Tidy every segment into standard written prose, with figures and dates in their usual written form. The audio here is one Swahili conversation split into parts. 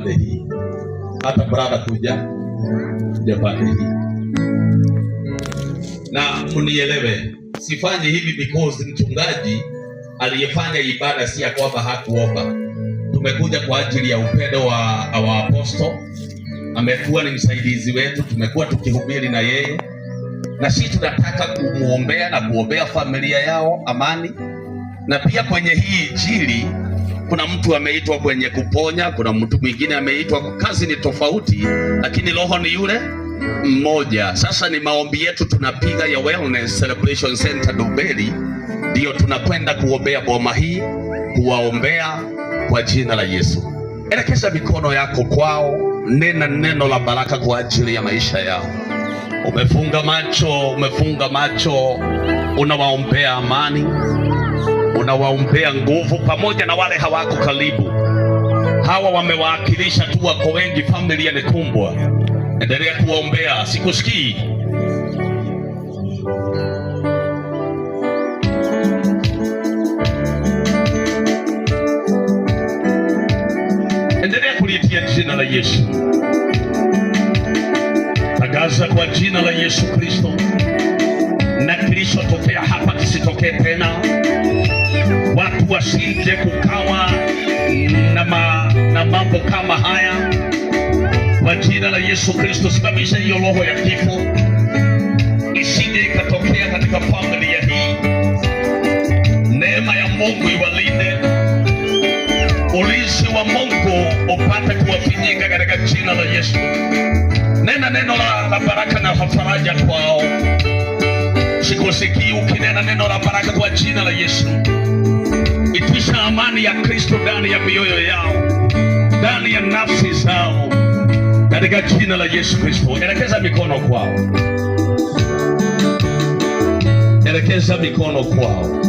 hii. Hata brada kuja pande hii. Na mnielewe, sifanyi hivi because mchungaji aliyefanya ibada si ya kwamba hakuomba. Tumekuja kwa ajili ya upendo wa apostle. Amekuwa ni msaidizi wetu, tumekuwa tukihubiri na yeye, na sisi tunataka kumuombea na kuombea familia yao amani. Na pia kwenye hii injili kuna mtu ameitwa kwenye kuponya, kuna mtu mwingine ameitwa, kazi ni tofauti, lakini roho ni yule mmoja. Sasa ni maombi yetu tunapiga ya Wellness Celebration Center Dubeli, ndio tunakwenda kuombea boma hii, kuwaombea kwa jina la Yesu. Elekeza mikono yako kwao, nena neno la baraka kwa ajili ya maisha yao. Umefunga macho, unawaombea amani, unawaombea nguvu, pamoja na wale hawako karibu. Hawa wamewakilisha tu, wako wengi, familia ni kumbwa. Endelea kuwaombea, sikusikii. Endelea kulitia jina la Yesu. Tangaza kwa jina la Yesu Kristo, na kilichotokea hapa kisitokee tena. Watu wasije kukawa na mambo kama haya. Kwa jina la Yesu Kristo, simamisha hiyo roho ya kifo, isije ikatokea katika familia hii. Neema ya Mungu iwalinde, ulinzi wa Mungu upate kuwafinyika katika jina la Yesu. Nena neno la baraka na faraja kwao. Sikusikii ukinena neno la baraka kwa jina la Yesu. Itisha amani ya Kristo ndani ya mioyo yao, ndani ya nafsi zao, katika jina la Yesu Kristo. Elekeza mikono kwao, elekeza mikono kwao.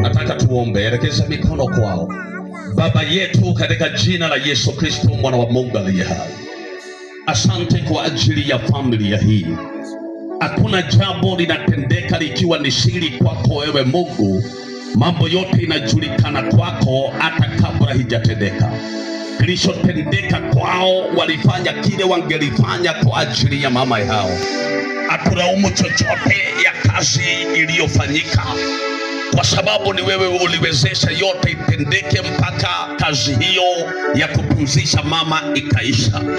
Nataka tuombe. Elekeza mikono kwao. Baba yetu, katika jina la Yesu Kristo, mwana wa Mungu aliye hai, asante kwa ajili ya familia hii. Hakuna jambo linatendeka likiwa ni siri kwako wewe Mungu. Mambo yote inajulikana kwako hata kabla haijatendeka. Kilichotendeka kwao, walifanya kile wangelifanya kwa ajili ya mama yao. Hakulaumu chochote ya kazi iliyofanyika, kwa sababu ni wewe uliwezesha yote itendeke mpaka kazi hiyo ya kupumzisha mama ikaisha.